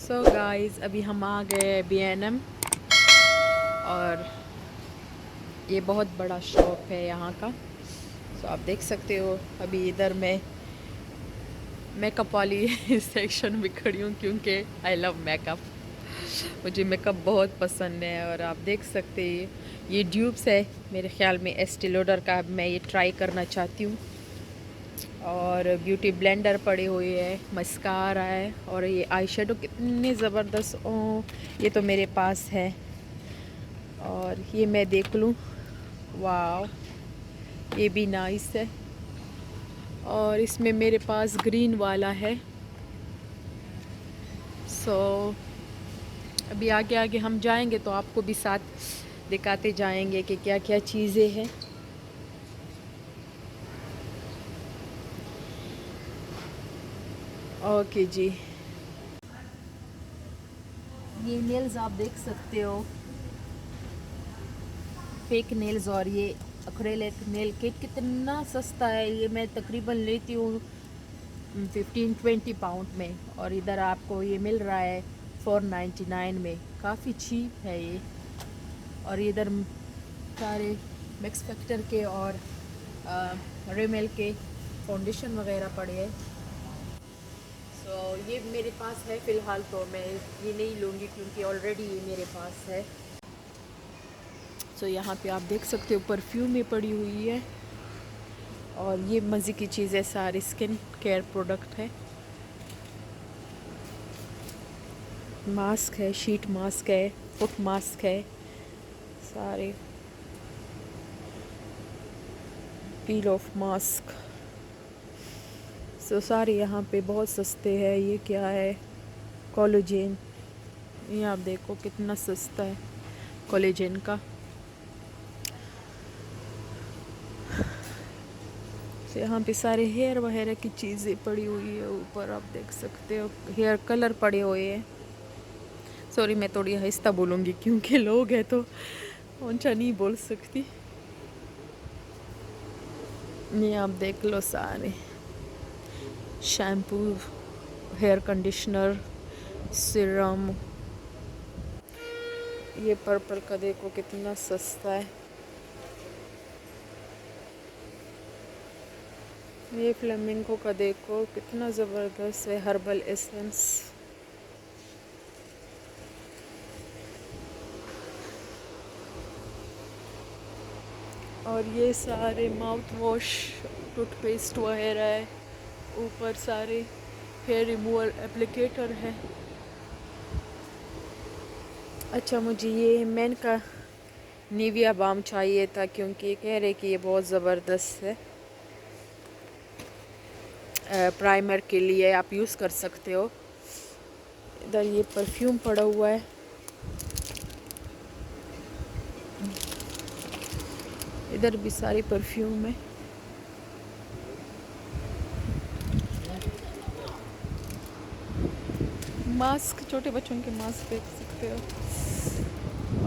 So guys अभी हम आ गए B&M और ये बहुत बड़ा शॉप है यहाँ का। सो आप देख सकते हो अभी इधर मैं मेकअप वाली सेक्शन में खड़ी हूँ क्योंकि आई लव मेकअप। मुझे मेकअप बहुत पसंद है और आप देख सकते हैं ये ट्यूब्स है मेरे ख्याल में एस्टी लॉडर का। मैं ये ट्राई करना चाहती हूँ। और ब्यूटी ब्लेंडर पड़े हुए है, मस्कारा है और ये आई शेडो कितनी ज़बरदस्त। ओ ये तो मेरे पास है और ये मैं देख लूँ। वाह ये भी नाइस है और इसमें मेरे पास ग्रीन वाला है। सो अभी आगे आगे हम जाएंगे तो आपको भी साथ दिखाते जाएंगे कि क्या क्या चीज़ें हैं। ओके जी, ये नेल्स आप देख सकते हो, फेक नेल्स। और ये एक्रेलिक नेल किट कितना सस्ता है। ये मैं तकरीबन लेती हूँ 15-20 पाउंड में और इधर आपको ये मिल रहा है 499 में। काफ़ी चीप है ये। और इधर सारे मैक्स फैक्टर के और रिमेल के फाउंडेशन वगैरह पड़े हैं। सो ये मेरे पास है फ़िलहाल, तो मैं ये नहीं लूँगी क्योंकि ऑलरेडी ये मेरे पास है। सो यहाँ पे आप देख सकते हो परफ्यूम में पड़ी हुई है और ये मज़े की चीज़ है, सारी स्किन केयर प्रोडक्ट है। मास्क है, शीट मास्क है, फुट मास्क है, सारे पील ऑफ मास्क। सो सारे यहाँ पे बहुत सस्ते हैं। ये क्या है, कोलेजन। ये आप देखो कितना सस्ता है कोलेजन का। तो यहाँ पे सारे हेयर वगैरह की चीज़ें पड़ी हुई है। ऊपर आप देख सकते हो हेयर कलर पड़े हुए हैं। सॉरी मैं थोड़ी आहिस्ता बोलूँगी क्योंकि लोग हैं तो ऊंचा नहीं बोल सकती। ये आप देख लो सारे शैम्पू, हेयर कंडीशनर, सीरम। ये पर्पल का देखो कितना सस्ता है। ये फ्लेमिंगो का देखो कितना ज़बरदस्त है, हर्बल एसेंस। और ये सारे माउथ वॉश, टूथपेस्ट वगैरह है। ऊपर सारे हेयर रिमूवल एप्लीकेटर है। अच्छा मुझे ये मेन का निविया बाम चाहिए था क्योंकि कह रहे कि ये बहुत ज़बरदस्त है। प्राइमर के लिए आप यूज़ कर सकते हो। इधर ये परफ्यूम पड़ा हुआ है। इधर भी सारी परफ्यूम है। मास्क, छोटे बच्चों के मास्क देख सकते हो।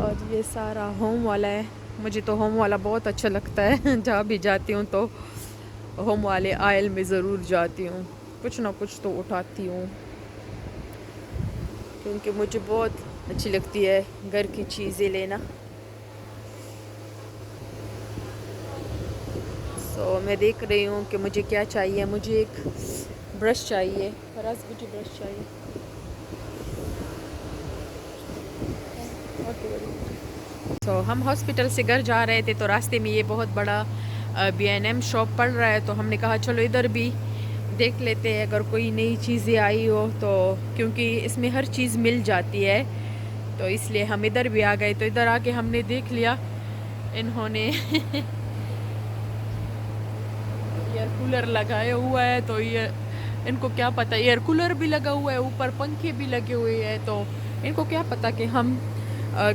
और ये सारा होम वाला है। मुझे तो होम वाला बहुत अच्छा लगता है जहाँ भी जाती हूँ तो होम वाले आयल में ज़रूर जाती हूँ, कुछ ना कुछ तो उठाती हूँ क्योंकि मुझे बहुत अच्छी लगती है घर की चीज़ें लेना। सो मैं देख रही हूँ कि मुझे क्या चाहिए। मुझे एक ब्रश चाहिए, फराज ब्यूटी ब्रश चाहिए। तो हम हॉस्पिटल से घर जा रहे थे तो रास्ते में ये बहुत बड़ा B&M शॉप पड़ रहा है तो हमने कहा चलो इधर भी देख लेते हैं अगर कोई नई चीज़ें आई हो तो, क्योंकि इसमें हर चीज़ मिल जाती है तो इसलिए हम इधर भी आ गए। तो इधर आके हमने देख लिया इन्होंने एयर कूलर लगाया हुआ है। तो ये इनको क्या पता, एयर कूलर भी लगा हुआ है, ऊपर पंखे भी लगे हुए हैं। तो इनको क्या पता कि हम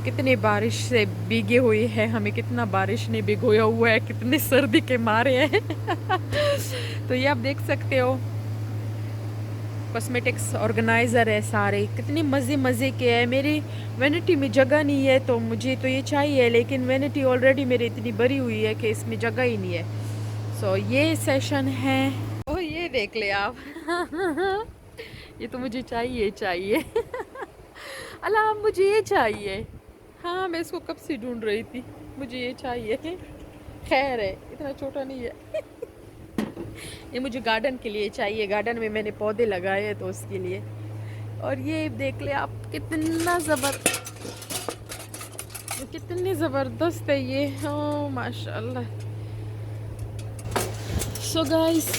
कितने बारिश से भीगे हुए हैं, हमें कितना बारिश ने भिगोया हुआ है, कितने सर्दी के मारे हैं तो ये आप देख सकते हो कॉस्मेटिक्स ऑर्गेनाइज़र है सारे, कितने मज़े मज़े के हैं। मेरी वैनिटी में जगह नहीं है तो मुझे तो ये चाहिए, लेकिन वैनिटी ऑलरेडी मेरी इतनी भरी हुई है कि इसमें जगह ही नहीं है। सो ये सेशन है। ओ ये देख ले आप ये तो मुझे चाहिए चाहिए अल्लाह मुझे ये चाहिए। हाँ मैं इसको कब से ढूंढ रही थी, मुझे ये चाहिए। खैर है, इतना छोटा नहीं है। ये मुझे गार्डन के लिए चाहिए, गार्डन में मैंने पौधे लगाए हैं तो उसके लिए। और ये देख ले आप, कितनी ज़बरदस्त है ये। हाँ माशाल्लाह। सो गाइस,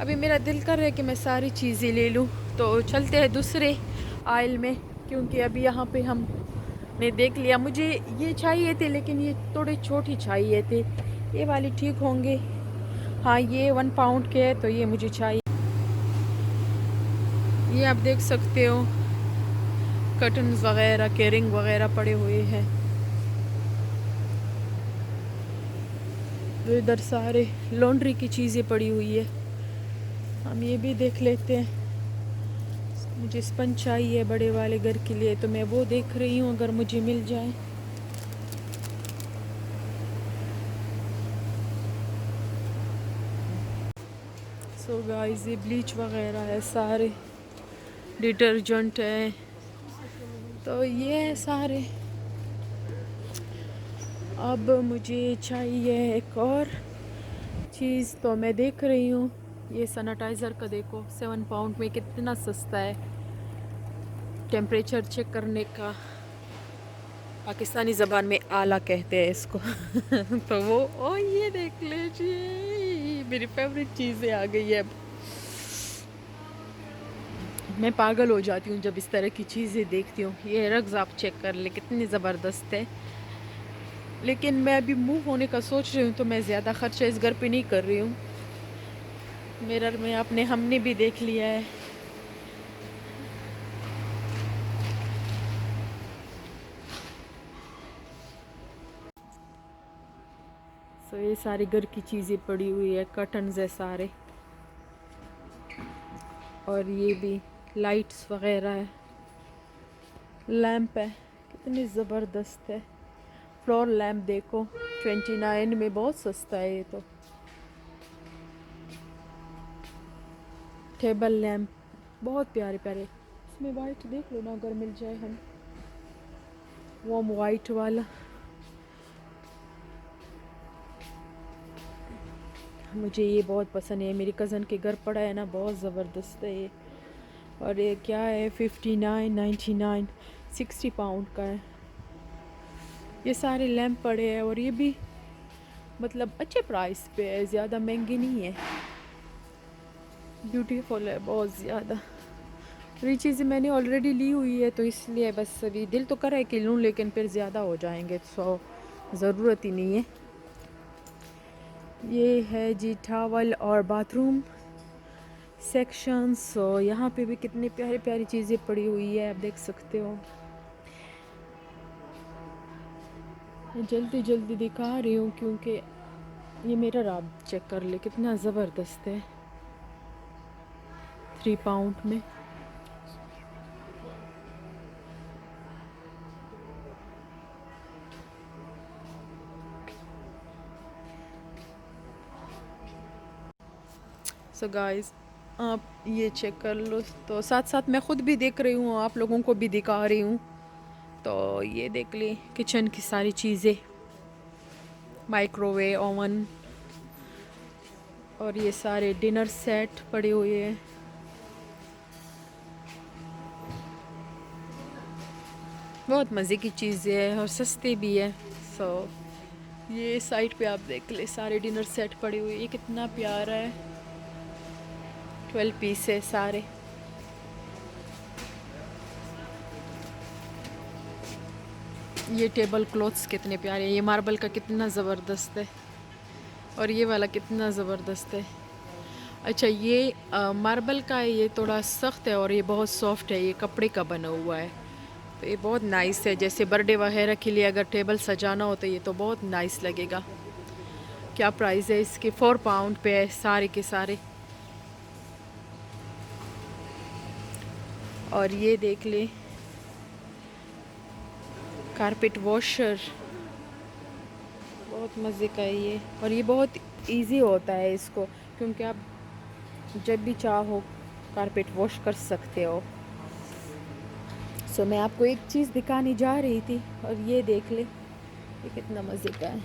अभी मेरा दिल कर रहा है कि मैं सारी चीज़ें ले लूँ, तो चलते हैं दूसरे आइल में, क्योंकि अभी यहाँ पे हमने देख लिया। मुझे ये चाहिए थे लेकिन ये थोड़े छोटी चाहिए थे, ये वाली ठीक होंगे। हाँ ये 1 पाउंड के है तो ये मुझे चाहिए। ये आप देख सकते हो कर्टन्स वगैरह के रिंग वगैरह पड़े हुए हैं। तो इधर सारे लॉन्ड्री की चीज़ें पड़ी हुई है, हम ये भी देख लेते हैं। मुझे स्पंज चाहिए बड़े वाले घर के लिए, तो मैं वो देख रही हूँ अगर मुझे मिल जाए। सो गाइस, ये ब्लीच वगैरह है, सारे डिटर्जेंट है, तो ये है सारे। अब मुझे चाहिए एक और चीज़, तो मैं देख रही हूँ ये सैनिटाइज़र का। देखो 7 पाउंड में कितना सस्ता है। टेम्परेचर चेक करने का, पाकिस्तानी ज़बान में आला कहते हैं इसको। तो वो, ओ ये देख लीजिए, मेरी फेवरेट चीज़ें आ गई है। अब मैं पागल हो जाती हूँ जब इस तरह की चीज़ें देखती हूँ। ये रग्स आप चेक कर ले, कितनी ज़बरदस्त है। लेकिन मैं अभी मूव होने का सोच रही हूँ, तो मैं ज़्यादा खर्चा इस घर पे नहीं कर रही हूँ। मिरर में हमने भी देख लिया है। तो ये सारी घर की चीज़ें पड़ी हुई है, कर्टन्स है सारे, और ये भी लाइट्स वगैरह है, लैंप है, कितनी ज़बरदस्त है। फ्लोर लैंप देखो 29 में, बहुत सस्ता है ये तो। टेबल लैंप बहुत प्यारे प्यारे, इसमें वाइट देख लो ना अगर मिल जाए, हम वॉर्म वाइट वाला। मुझे ये बहुत पसंद है, मेरी कज़न के घर पड़ा है ना, बहुत ज़बरदस्त है ये। और ये क्या है, 59.99, 60 पाउंड का है। ये सारे लैंप पड़े हैं, और ये भी मतलब अच्छे प्राइस पे है, ज़्यादा महंगे नहीं है, ब्यूटीफुल है बहुत ज़्यादा। ये चीज़ें मैंने ऑलरेडी ली हुई है, तो इसलिए बस अभी दिल तो कर है कि लूँ, लेकिन फिर ज़्यादा हो जाएंगे, तो ज़रूरत ही नहीं है। ये है जी टॉवल और बाथरूम सेक्शन। सो यहाँ पे भी कितनी प्यारी प्यारी चीज़ें पड़ी हुई है, आप देख सकते हो। मैं जल्दी जल्दी दिखा रही हूँ क्योंकि ये मिरर आप चेक कर ले, कितना ज़बरदस्त है, 3 पाउंड में। सो गाइस, आप ये चेक कर लो, तो साथ साथ मैं ख़ुद भी देख रही हूँ, आप लोगों को भी दिखा रही हूँ। तो ये देख ली किचन की सारी चीज़ें, माइक्रोवेव, ओवन, और ये सारे डिनर सेट पड़े हुए हैं। बहुत मज़े की चीज़ें है और सस्ते भी है। सो ये साइड पे आप देख ले, सारे डिनर सेट पड़े हुए, ये कितना प्यारा है, 12 पीस है सारे। ये टेबल क्लॉथ्स कितने प्यारे हैं, ये मार्बल का कितना ज़बरदस्त है, और ये वाला कितना ज़बरदस्त है। अच्छा ये मार्बल का है, ये थोड़ा सख्त है और ये बहुत सॉफ्ट है, ये कपड़े का बना हुआ है, तो ये बहुत नाइस है। जैसे बर्थडे वगैरह के लिए अगर टेबल सजाना हो तो ये तो बहुत नाइस लगेगा। क्या प्राइस है इसके, 4 पाउंड पे है सारे के सारे। और ये देख ले कारपेट वॉशर, बहुत मज़े का है ये, और ये बहुत इजी होता है इसको, क्योंकि आप जब भी चाहो कारपेट वॉश कर सकते हो। सो मैं आपको एक चीज़ दिखाने जा रही थी और ये देख ले, ये कितना मज़े का है।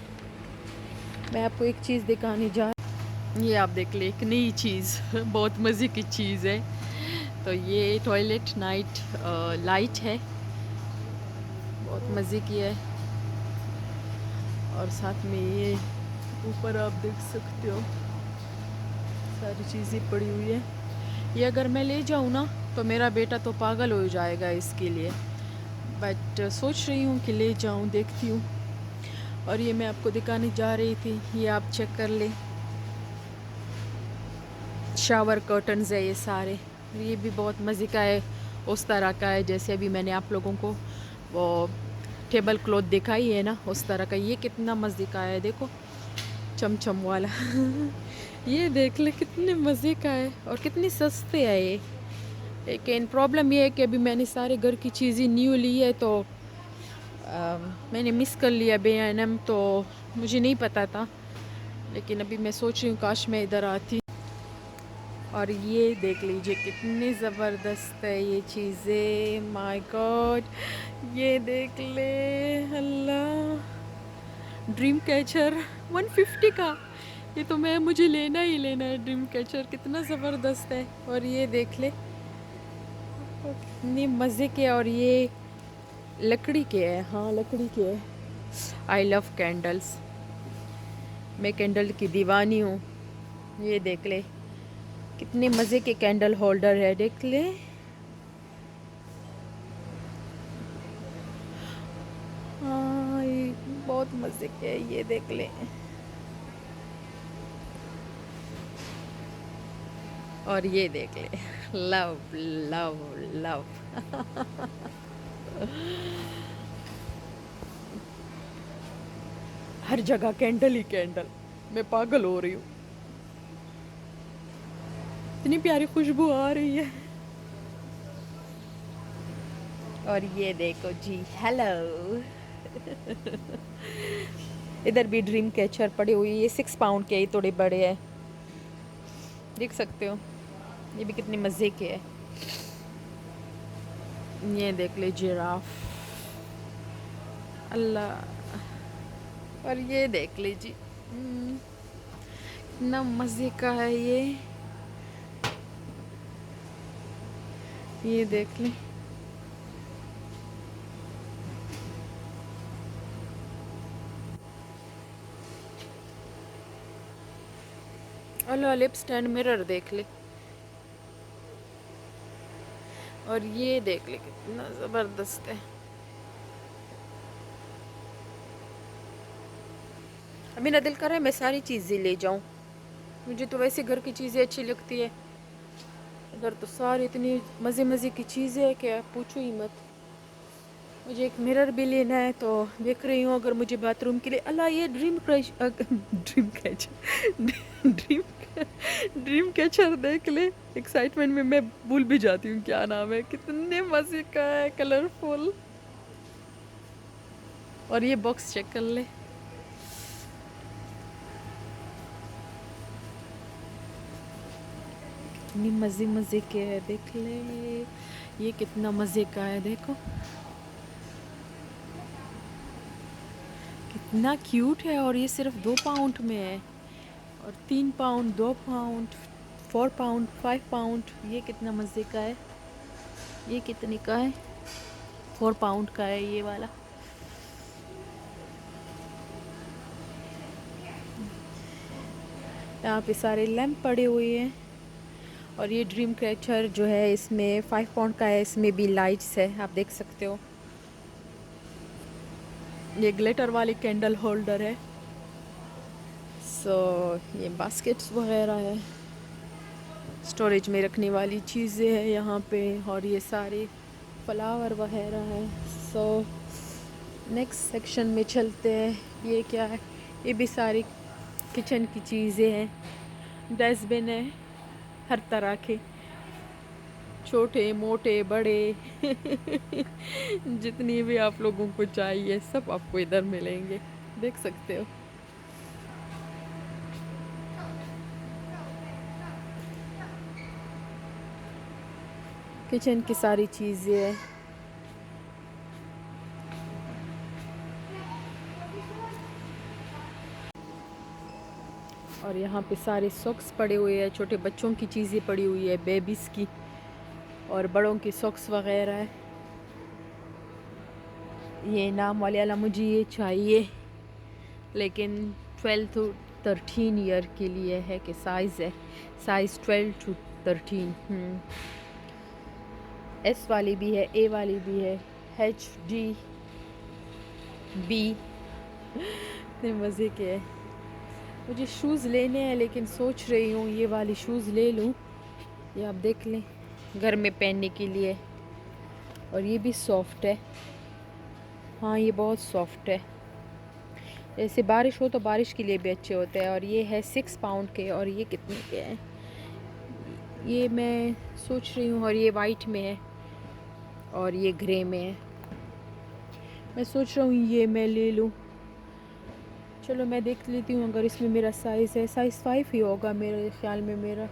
मैं आपको एक चीज़ दिखाने जा, ये आप देख ले, एक नई चीज़ बहुत मज़े की चीज़ है। तो ये टॉयलेट नाइट लाइट है, बहुत मज़े की है। और साथ में ये ऊपर आप देख सकते हो सारी चीज़ें पड़ी हुई है। ये अगर मैं ले जाऊँ ना तो मेरा बेटा तो पागल हो जाएगा इसके लिए, बट सोच रही हूँ कि ले जाऊँ, देखती हूँ। और ये मैं आपको दिखाने जा रही थी, ये आप चेक कर ले, शावर कर्टन्स है ये सारे। ये भी बहुत मज़े का है, उस तरह का है जैसे अभी मैंने आप लोगों को वो टेबल क्लॉथ दिखाई है ना, उस तरह का। ये कितना मज़े का है, देखो, चमचम वाला ये देख ले कितने मज़े का है और कितनी सस्ते है ये। लेकिन प्रॉब्लम ये है कि अभी मैंने सारे घर की चीज़ें न्यू ली है, तो मैंने मिस कर लिया B&M, तो मुझे नहीं पता था। लेकिन अभी मैं सोच रही हूँ काश मैं इधर आती। और ये देख लीजिए कितनी ज़बरदस्त है ये चीज़ें, माय गॉड। ये देख ले, अल्लाह, ड्रीम कैचर 150 का। ये तो मुझे लेना ही लेना है, ड्रीम कैचर कितना ज़बरदस्त है। और ये देख ले कितने मज़े के, और ये लकड़ी के है, हाँ लकड़ी के है। आई लव कैंडल्स, मैं कैंडल की दीवानी हूँ। ये देख ले कितने मज़े के कैंडल होल्डर है, देख ले। हाँ ये बहुत मज़े के है, ये देख ले। और ये देख ले, लव लव लव हर जगह कैंडल ही कैंडल, मैं पागल हो रही हूँ, इतनी प्यारी खुशबू आ रही है। और ये देखो जी, हेलो इधर भी ड्रीम कैचर पड़ी हुई है, ये 6 पाउंड के, ये थोड़े बड़े हैं, देख सकते हो। ये भी कितने मज़े के है। ये देख ले जिराफ, अल्लाह। और ये देख लीजिए इतना मज़े का है ये देख ले। अल्लाह, लिप स्टैंड मिरर देख ले। और ये देख ले कितना ज़बरदस्त है। अभी ना दिल कर रहा है मैं सारी चीज़ें ले जाऊं, मुझे तो वैसे घर की चीज़ें अच्छी लगती है। इधर तो सारी इतनी मज़े मज़े की चीज़ें है कि पूछो ही मत। मुझे एक मिरर भी लेना है, तो देख रही हूँ अगर मुझे बाथरूम के लिए। अल्लाह, ये dream catcher dream dream catcher देख ले। एक्साइटमेंट में मैं भूल भी जाती हूँ क्या नाम है, कितने मज़े का है, कलरफुल। और ये बॉक्स चेक कर ले, कितनी मज़े मज़े के है, देख ले। ये कितना मज़े का है, देखो कितना क्यूट है। और ये सिर्फ 2 पाउंड में है, और 3 पाउंड, 2 पाउंड, 4 पाउंड, 5 पाउंड। ये कितना मज़े का है, ये कितने का है, 4 पाउंड का है ये वाला। यहाँ पे सारे लैंप पड़े हुए हैं। और ये ड्रीम कैचर जो है इसमें 5 पाउंड का है, इसमें भी लाइट्स है, आप देख सकते हो। ये ग्लिटर वाली कैंडल होल्डर है। सो ये बास्केट्स वगैरह है, स्टोरेज में रखने वाली चीज़ें हैं यहाँ पे। और ये सारे फ्लावर वगैरह है। सो नेक्स्ट सेक्शन में चलते हैं। ये क्या है, ये भी सारी किचन की चीज़ें हैं। डस्टबिन है हर तरह के, छोटे मोटे बड़े जितनी भी आप लोगों को चाहिए सब आपको इधर मिलेंगे, देख सकते हो। किचन की सारी चीज़ें हैं। और यहाँ पे सारे सॉक्स पड़े हुए हैं, छोटे बच्चों की चीज़ें पड़ी हुई है, बेबीज़ की, और बड़ों की सॉक्स वगैरह है। ये नाम वाले वाला मुझे ये चाहिए, लेकिन 12 to 13 ईयर के लिए है कि साइज़ है, साइज़ 12 to 13। एस वाली भी है, ए वाली भी है, एच डी बी। इतने मज़े के है। मुझे शूज़ लेने हैं, लेकिन सोच रही हूँ ये वाली शूज़ ले लूँ। ये आप देख लें, घर में पहनने के लिए। और ये भी सॉफ्ट है, हाँ ये बहुत सॉफ्ट है। जैसे बारिश हो तो बारिश के लिए भी अच्छे होते हैं। और ये है 6 पाउंड के, और ये कितने के हैं ये मैं सोच रही हूँ। और ये वाइट में है और ये ग्रे में है। मैं सोच रहा हूँ ये मैं ले लूँ। चलो मैं देख लेती हूँ, अगर इसमें मेरा साइज़ है, साइज़ 5 ही होगा मेरे ख़्याल में, मेरा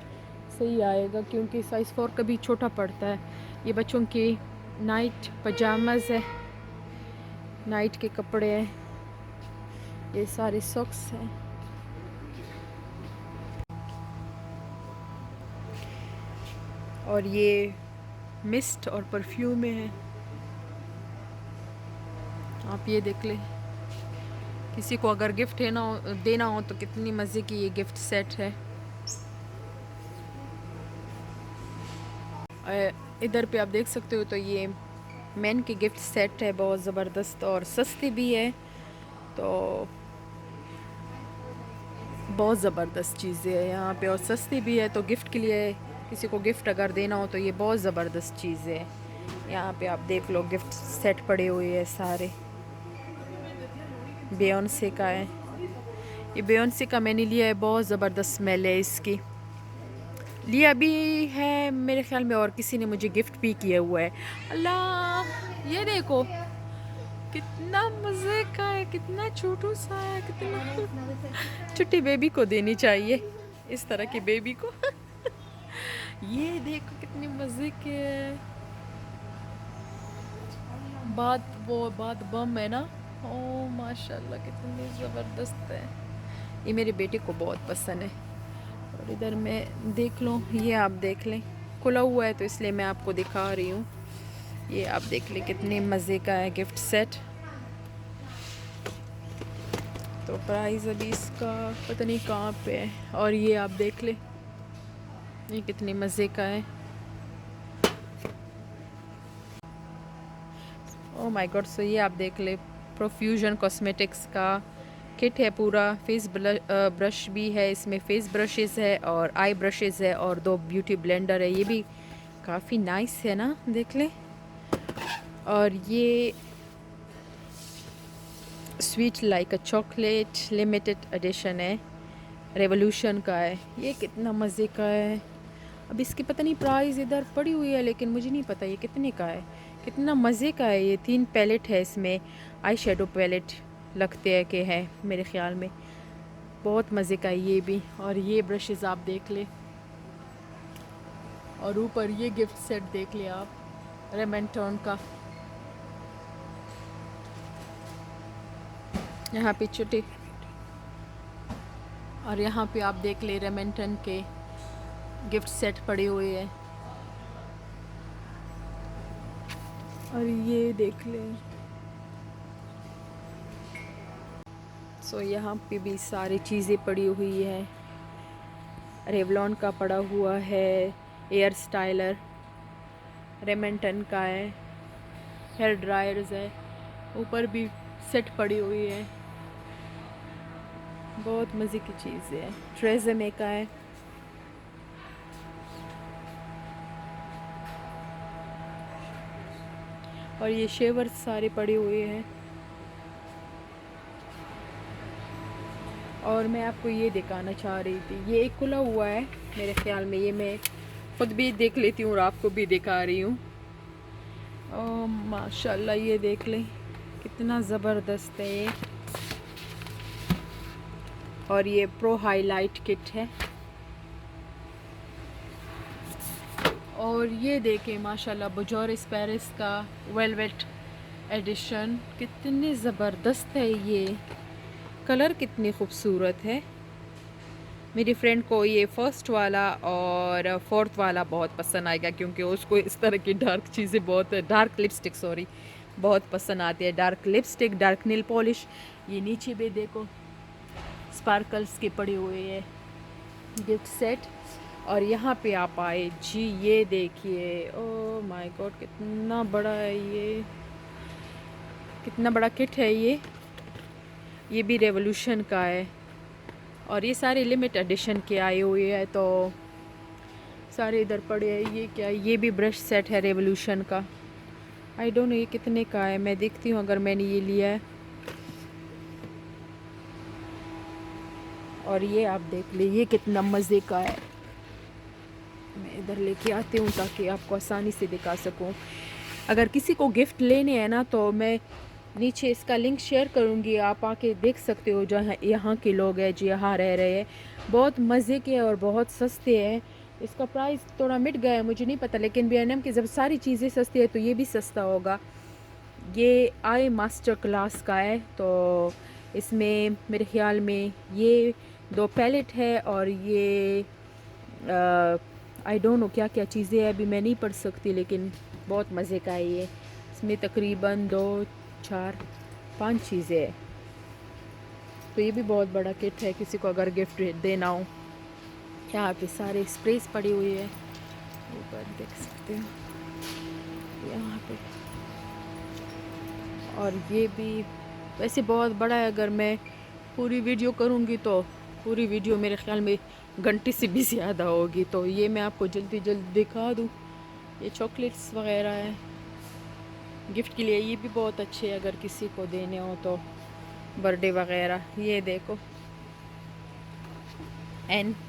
सही आएगा, क्योंकि साइज़ 4 कभी छोटा पड़ता है। ये बच्चों की नाइट पजामाज़ है, नाइट के कपड़े हैं, ये सारे सॉक्स हैं। और ये मिस्ट और परफ्यूम में है, आप ये देख लें। किसी को अगर गिफ्ट देना हो तो कितनी मज़े की ये गिफ्ट सेट है। इधर पे आप देख सकते हो तो ये मेन की गिफ्ट सेट है, बहुत ज़बरदस्त और सस्ती भी है। तो बहुत ज़बरदस्त चीज़ें है यहाँ पे, और सस्ती भी है। तो गिफ्ट के लिए किसी को गिफ्ट अगर देना हो तो ये बहुत ज़बरदस्त चीज़ें है। यहाँ पे आप देख लो, गिफ्ट सेट पड़े हुए हैं सारे। बेयोंसे का है, ये बेयोंसे का मैंने लिया है, बहुत ज़बरदस्त स्मेल है इसकी। लिया भी है मेरे ख्याल में, और किसी ने मुझे गिफ्ट भी किया हुआ है। अल्लाह ये देखो कितना मज़े का है, कितना छोटू सा है, कितना छोटी बेबी को देनी चाहिए, इस तरह की बेबी को। ये देखो कितनी मज़े के है। बात बम है ना। ओ माशाल्लाह कितनी ज़बरदस्त है। ये मेरे बेटे को बहुत पसंद है। और इधर मैं देख लो, ये आप देख लें, खुला हुआ है तो इसलिए मैं आपको दिखा रही हूँ। ये आप देख लें कितने मज़े का है गिफ्ट सेट। तो प्राइस अभी इसका पता नहीं कहाँ पे है। और ये आप देख लें, ये कितने मज़े का है। Oh my God. सो ये आप देख ले, प्रोफ्यूजन कॉस्मेटिक्स का किट है पूरा। फेस ब्रश भी है इसमें, फेस ब्रशेस है और आई ब्रशेस है और 2 ब्यूटी ब्लेंडर है। ये भी काफ़ी नाइस है ना, देख ले। और ये स्वीट लाइक अ चॉकलेट लिमिटेड एडिशन है, रेवोल्यूशन का है। ये कितना मज़े का है। अब इसकी पता नहीं प्राइस इधर पड़ी हुई है, लेकिन मुझे नहीं पता ये कितने का है। कितना मज़े का है। ये 3 पैलेट है इसमें, आई शेडो पैलेट लगते हैं कि है मेरे ख़्याल में। बहुत मज़े का है ये भी। और ये ब्रशेस आप देख ले, और ऊपर ये गिफ्ट सेट देख ले आप, रेमेंटॉन का। यहाँ पे छोटे, और यहाँ पे आप देख ले रेमेंटन के गिफ्ट सेट पड़े हुए हैं। और ये देख ले। सो यहाँ पे भी सारी चीज़ें पड़ी हुई है। रेवलॉन का पड़ा हुआ है, एयर स्टाइलर रेमेंटन का है, हेयर ड्रायर्स है, ऊपर भी सेट पड़ी हुई है। बहुत मज़े की चीज़ है। ट्रेज़मे का है। और ये शेवर्स सारे पड़े हुए हैं। और मैं आपको ये दिखाना चाह रही थी, ये एक खुला हुआ है मेरे ख्याल में। ये मैं खुद भी देख लेती हूँ और आपको भी दिखा रही हूँ। ओह माशाल्लाह, ये देख लें कितना ज़बरदस्त है ये। और ये प्रो हाईलाइट किट है। और ये देखें माशाल्लाह, बुजोरिस पेरिस का वेलवेट एडिशन, कितनी ज़बरदस्त है ये। कलर कितनी खूबसूरत है। मेरी फ्रेंड को ये फर्स्ट वाला और फोर्थ वाला बहुत पसंद आएगा, क्योंकि उसको इस तरह की डार्क चीज़ें बहुत, डार्क लिपस्टिक सॉरी, बहुत पसंद आती है। Dark lipstick, dark nail polish. ये नीचे भी देखो स्पार्कल्स के पड़े हुए हैं गिफ्ट सेट। और यहाँ पे आप आए जी, ये देखिए, ओह माय गॉड कितना बड़ा है ये, कितना बड़ा किट है ये भी रेवोल्यूशन का है। और ये सारे लिमिट एडिशन के आए हुए हैं, तो सारे इधर पड़े हैं। ये क्या, ये भी ब्रश सेट है रेवोल्यूशन का। आई डोंट नो ये कितने का है, मैं देखती हूँ अगर मैंने ये लिया है। और ये आप देख लीजिए ये कितना मज़े का है। मैं इधर लेके आती हूँ ताकि आपको आसानी से दिखा सकूँ। अगर किसी को गिफ्ट लेने हैं ना, तो मैं नीचे इसका लिंक शेयर करूँगी, आप आके देख सकते हो। जहाँ यहाँ के लोग हैं जो यहाँ रह रहे हैं, बहुत मज़े के और बहुत सस्ते हैं। इसका प्राइस थोड़ा मिट गया है, मुझे नहीं पता, लेकिन B&M की जब सारी चीज़ें सस्ती है तो ये भी सस्ता होगा। ये आई मास्टर क्लास का है, तो इसमें मेरे ख़्याल में ये 2 पैलेट है, और ये आई डोंट नो क्या क्या चीज़ें हैं, अभी मैं नहीं पढ़ सकती, लेकिन बहुत मज़े का है ये। इसमें तकरीबन 2, 4, 5 चीज़ें हैं। तो ये भी बहुत बड़ा किट है किसी को अगर गिफ्ट देना हो। यहाँ पे सारे स्प्रेस पड़ी हुई है, ऊपर देख सकते हो यहाँ पे। और ये भी वैसे बहुत बड़ा है, अगर मैं पूरी वीडियो करूँगी तो पूरी वीडियो मेरे ख्याल में घंटे से भी ज़्यादा होगी, तो ये मैं आपको जल्दी जल्दी दिखा दूँ। ये चॉकलेट्स वगैरह है गिफ्ट के लिए, ये भी बहुत अच्छे हैं अगर किसी को देने हो तो, बर्थडे वगैरह। ये देखो NST,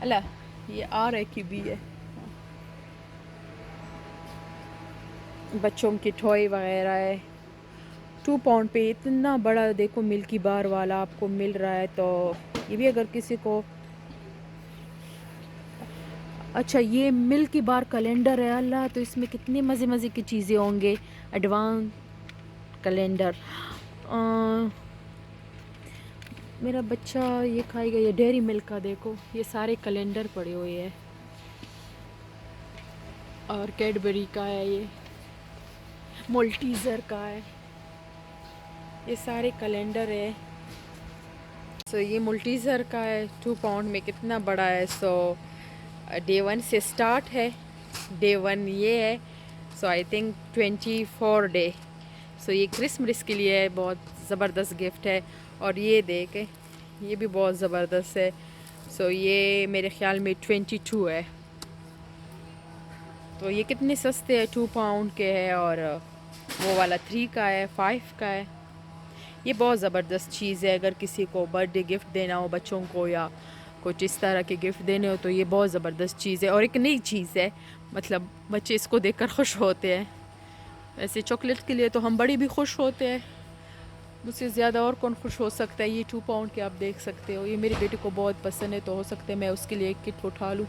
अल्लाह ये R की भी है। बच्चों की टॉय वगैरह है। 2 पाउंड पे इतना बड़ा देखो मिल्की बार वाला आपको मिल रहा है, तो ये भी अगर किसी को। अच्छा ये मिल्की बार कैलेंडर है, अल्लाह तो इसमें कितने मज़े मज़े की चीज़ें होंगे। एडवांस कैलेंडर, मेरा बच्चा ये खाएगा। ये डेयरी मिल्क का देखो, ये सारे कैलेंडर पड़े हुए हैं। और कैडबरी का है, ये मोल्टीज़र का है, ये सारे कैलेंडर है। सो ये मोल्टीज़र का है, 2 पाउंड में कितना बड़ा है। सो डे 1 से स्टार्ट है, डे 1 ये है। सो आई थिंक 24 डे। सो ये क्रिसमस के लिए बहुत ज़बरदस्त गिफ्ट है। और ये देखें ये भी बहुत ज़बरदस्त है। सो ये मेरे ख़्याल में 22 है, तो ये कितने सस्ते हैं, 2 पाउंड के है। और वो वाला 3 का है, 5 का है। ये बहुत ज़बरदस्त चीज़ है अगर किसी को बर्थडे गिफ्ट देना हो बच्चों को, या कुछ इस तरह के गिफ्ट देने हो, तो ये बहुत ज़बरदस्त चीज़ है। और एक नई चीज़ है, मतलब बच्चे इसको देखकर खुश होते हैं। वैसे चॉकलेट के लिए तो हम बड़ी भी खुश होते हैं, मुझसे ज़्यादा और कौन खुश हो सकता है। ये 2 पाउंड के आप देख सकते हो, ये मेरे बेटे को बहुत पसंद है, तो हो सकता है मैं उसके लिए एक किट उठा लूँ।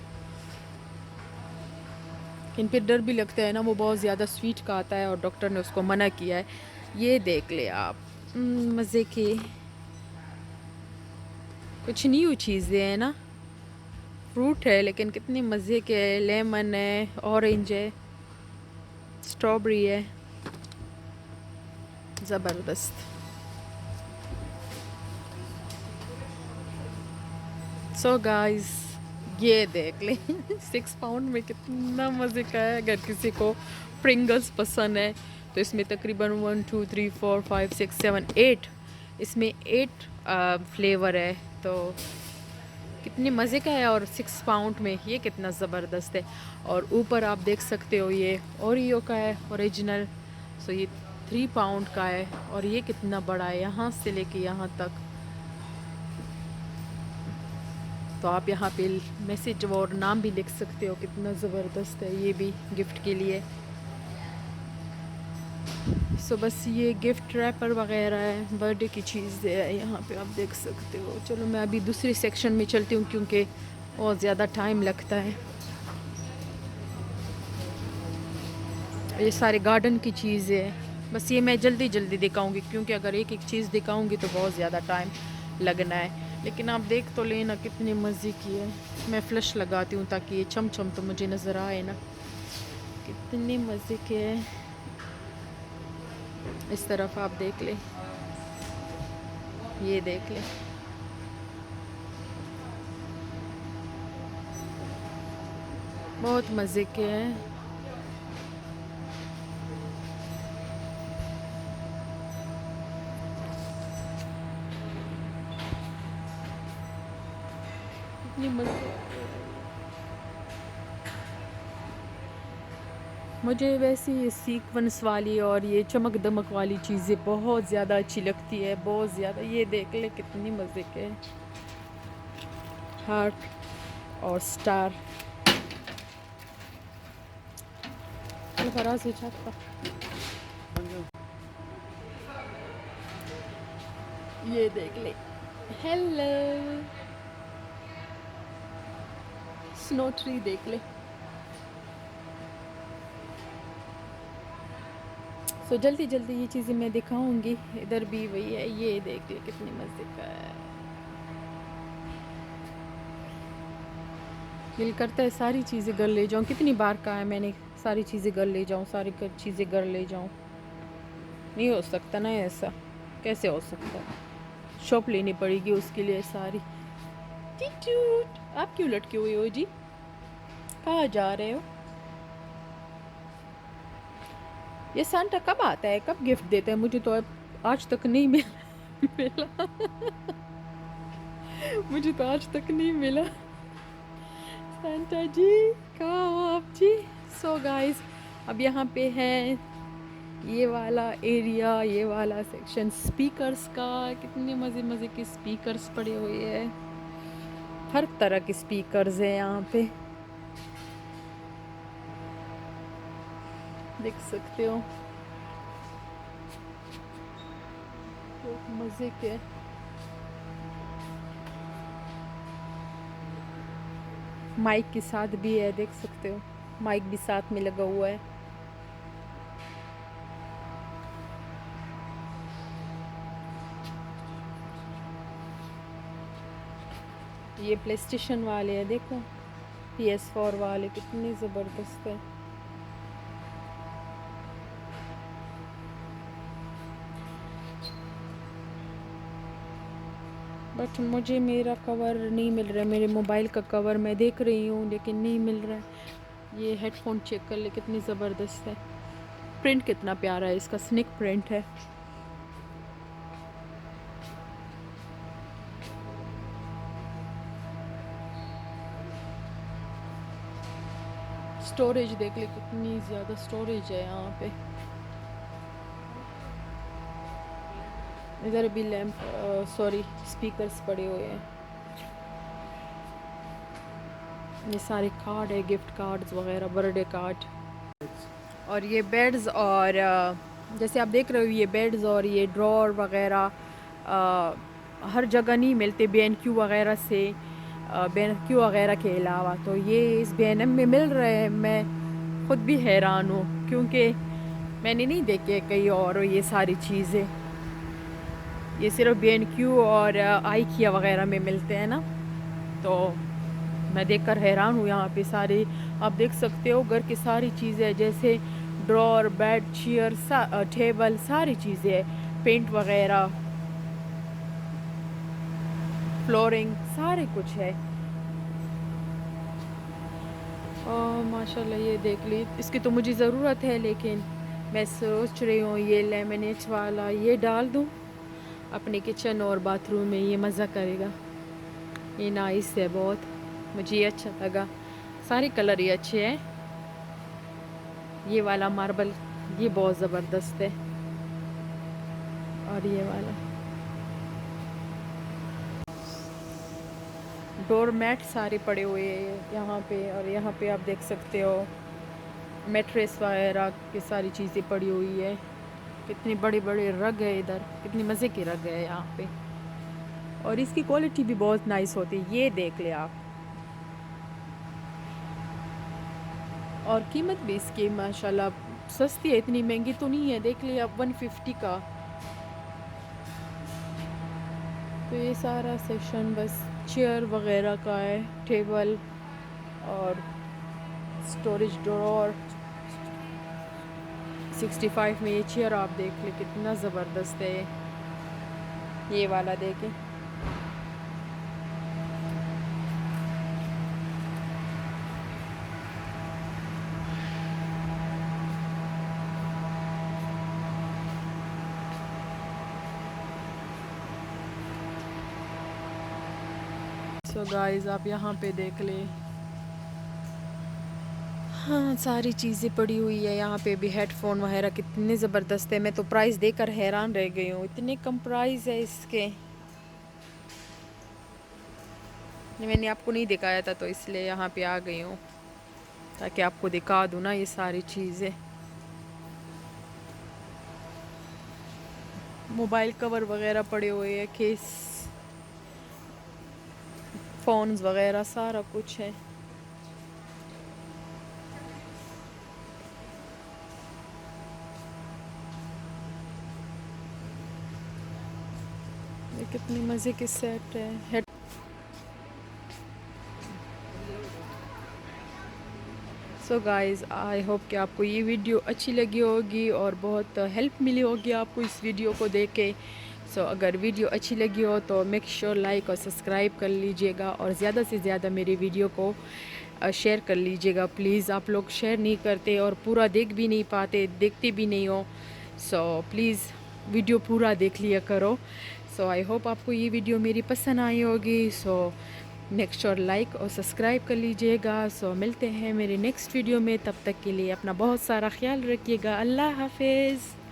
इन पर डर भी लगता है ना, वो बहुत ज़्यादा स्वीट का आता है और डॉक्टर ने उसको मना किया है। ये देख ले आप, मज़े के कुछ न्यू चीज़ें हैं ना। फ्रूट है लेकिन कितने मज़े के है। लेमन है, ऑरेंज है, स्ट्रॉबेरी है, ज़बरदस्त। सो गाइस ये देख ले 6 पाउंड में कितना मज़े का है। अगर किसी को प्रिंगल्स पसंद है तो इसमें तकरीबन 1 2 3 4 5 6 7 8, इसमें 8 फ्लेवर है, तो कितने मज़े का है। और 6 पाउंड में ये कितना ज़बरदस्त है। और ऊपर आप देख सकते हो ये ओरियो का है, ओरिजिनल। सो ये 3 पाउंड का है, और ये कितना बड़ा है, यहाँ से लेके यहाँ तक। तो आप यहाँ पे मैसेज और नाम भी लिख सकते हो, कितना ज़बरदस्त है। ये भी गिफ्ट के लिए। सो बस ये गिफ्ट रैपर वगैरह है, बर्थडे की चीज़ें है, यहाँ पे आप देख सकते हो। चलो मैं अभी दूसरे सेक्शन में चलती हूँ क्योंकि बहुत ज़्यादा टाइम लगता है। ये सारे गार्डन की चीज़ें हैं, बस ये मैं जल्दी जल्दी दिखाऊंगी, क्योंकि अगर एक एक चीज़ दिखाऊंगी तो बहुत ज़्यादा टाइम लगना है। लेकिन आप देख तो लेना कितनी मज़े की है। मैं फ्लैश लगाती हूँ ताकि ये चमचम तो मुझे नज़र आए ना, कितने मज़े के है। इस तरफ आप देख ले, ये देख ले, बहुत मज़े के हैं। कितनी मज़े। मुझे वैसे ये सीक्वेंस वाली और ये चमक दमक वाली चीज़ें बहुत ज़्यादा अच्छी लगती है, बहुत ज़्यादा। ये देख ले कितनी मज़े के हार्ट और स्टार। फराज ये देख ले, हेलो स्नो ट्री देख ले। सो जल्दी जल्दी ये चीज़ें मैं दिखाऊंगी। इधर भी वही है, ये देख ले कितनी मज़े का है। दिल करता है सारी चीज़ें घर ले जाऊँ। कितनी बार कहा है मैंने, सारी चीज़ें घर ले जाऊँ, सारी चीज़ें घर ले जाऊँ। नहीं हो सकता ना ऐसा, कैसे हो सकता है? शॉप लेनी पड़ेगी उसके लिए सारी। टीटूट, आप क्यों लटके हुए हो जी? कहाँ जा रहे हो? ये सांता कब आता है, कब गिफ्ट देता है? मुझे तो आज तक नहीं मिला। मुझे तो आज तक नहीं मिला। सांता जी कहाँ हो आप जी? सो गाइस, अब यहाँ पे है ये वाला एरिया, ये वाला सेक्शन स्पीकर्स का। कितने मज़े मज़े के स्पीकर्स पड़े हुए हैं, हर तरह के स्पीकर्स हैं यहाँ पे, देख सकते हो। तो मज़े के माइक के साथ भी है, देख सकते हो, माइक भी साथ में लगा हुआ है। ये प्ले स्टेशन वाले हैं, देखो PS4 वाले कितने ज़बरदस्त है। बट मुझे मेरा कवर नहीं मिल रहा है, मेरे मोबाइल का कवर मैं देख रही हूँ लेकिन नहीं मिल रहा है। ये हेडफोन चेक कर ले, कितनी ज़बरदस्त है। प्रिंट कितना प्यारा है इसका, स्निक प्रिंट है। स्टोरेज देख ले, कितनी ज़्यादा स्टोरेज है यहाँ पे। इधर भी लैंप सॉरी स्पीकर्स पड़े हुए हैं। ये सारे कार्ड है, गिफ्ट कार्ड्स वगैरह, बर्थडे कार्ड। और ये बेड्स और जैसे आप देख रहे हो, ये बेड्स और ये ड्रॉर वगैरह हर जगह नहीं मिलते B&Q वगैरह से, B&Q वगैरह के अलावा। तो ये इस B&M में मिल रहे हैं। मैं ख़ुद भी हैरान हूँ, क्योंकि मैंने नहीं देखे कहीं और ये सारी चीज़ें। ये सिर्फ B&Q और IKEA वगैरह में मिलते हैं ना। तो मैं देखकर हैरान हूँ। यहाँ पे सारे आप देख सकते हो, घर की सारी चीज़ें, जैसे ड्रॉर, बेड, चेयर, टेबल, सारी चीज़ें, पेंट वगैरह, फ्लोरिंग, सारे कुछ है। माशाल्लाह, ये देख ली, इसकी तो मुझे ज़रूरत है, लेकिन मैं सोच रही हूँ ये लेमिनेट वाला ये डाल दूँ अपने किचन और बाथरूम में। ये मज़ा करेगा, ये नाइस है बहुत, मुझे ये अच्छा लगा। सारे कलर ये अच्छे हैं। ये वाला मार्बल ये बहुत ज़बरदस्त है, और ये वाला डोर मैट सारे पड़े हुए हैं यहाँ पे। और यहाँ पे आप देख सकते हो मैट्रेस वगैरह की सारी चीज़ें पड़ी हुई है। कितने बड़े बड़े रग है इधर, कितनी मज़े के रग है यहाँ पे, और इसकी क्वालिटी भी बहुत नाइस होती है। ये देख ले आप, और कीमत भी इसकी माशाल्लाह सस्ती है, इतनी महंगी तो नहीं है। देख लिया अब 150 का। तो ये सारा सेक्शन बस चेयर वगैरह का है, टेबल और स्टोरेज ड्रॉर। 65 में ये चेयर आप देख ले कितना ज़बरदस्त है। ये वाला देखें। सो गाइस आप यहाँ पे देख ले। हाँ सारी चीज़ें पड़ी हुई है यहाँ पे भी। हेडफोन वगैरह कितने ज़बरदस्त है। मैं तो प्राइस देखकर हैरान रह गई हूँ, इतने कम प्राइस है इसके। मैंने आपको नहीं दिखाया था तो इसलिए यहाँ पे आ गई हूँ ताकि आपको दिखा दूँ ना ये सारी चीज़ें। मोबाइल कवर वगैरह पड़े हुए हैं, केस, फ़ोन्स वगैरह सारा कुछ है। ये कितनी मज़े के सेट है। सो गाइज़ आई होप कि आपको ये वीडियो अच्छी लगी होगी और बहुत हेल्प मिली होगी आपको इस वीडियो को देख के। सो अगर वीडियो अच्छी लगी हो तो मेक श्योर लाइक और सब्सक्राइब कर लीजिएगा और ज़्यादा से ज़्यादा मेरी वीडियो को शेयर कर लीजिएगा प्लीज़। आप लोग शेयर नहीं करते और पूरा देख भी नहीं पाते, देखते भी नहीं हो। सो प्लीज़ वीडियो पूरा देख लिया करो। सो आई होप आपको ये वीडियो मेरी पसंद आई होगी। सो मेक श्योर लाइक और सब्सक्राइब कर लीजिएगा। सो मिलते हैं मेरे नेक्स्ट वीडियो में, तब तक के लिए अपना बहुत सारा ख्याल रखिएगा। अल्लाह हाफिज़।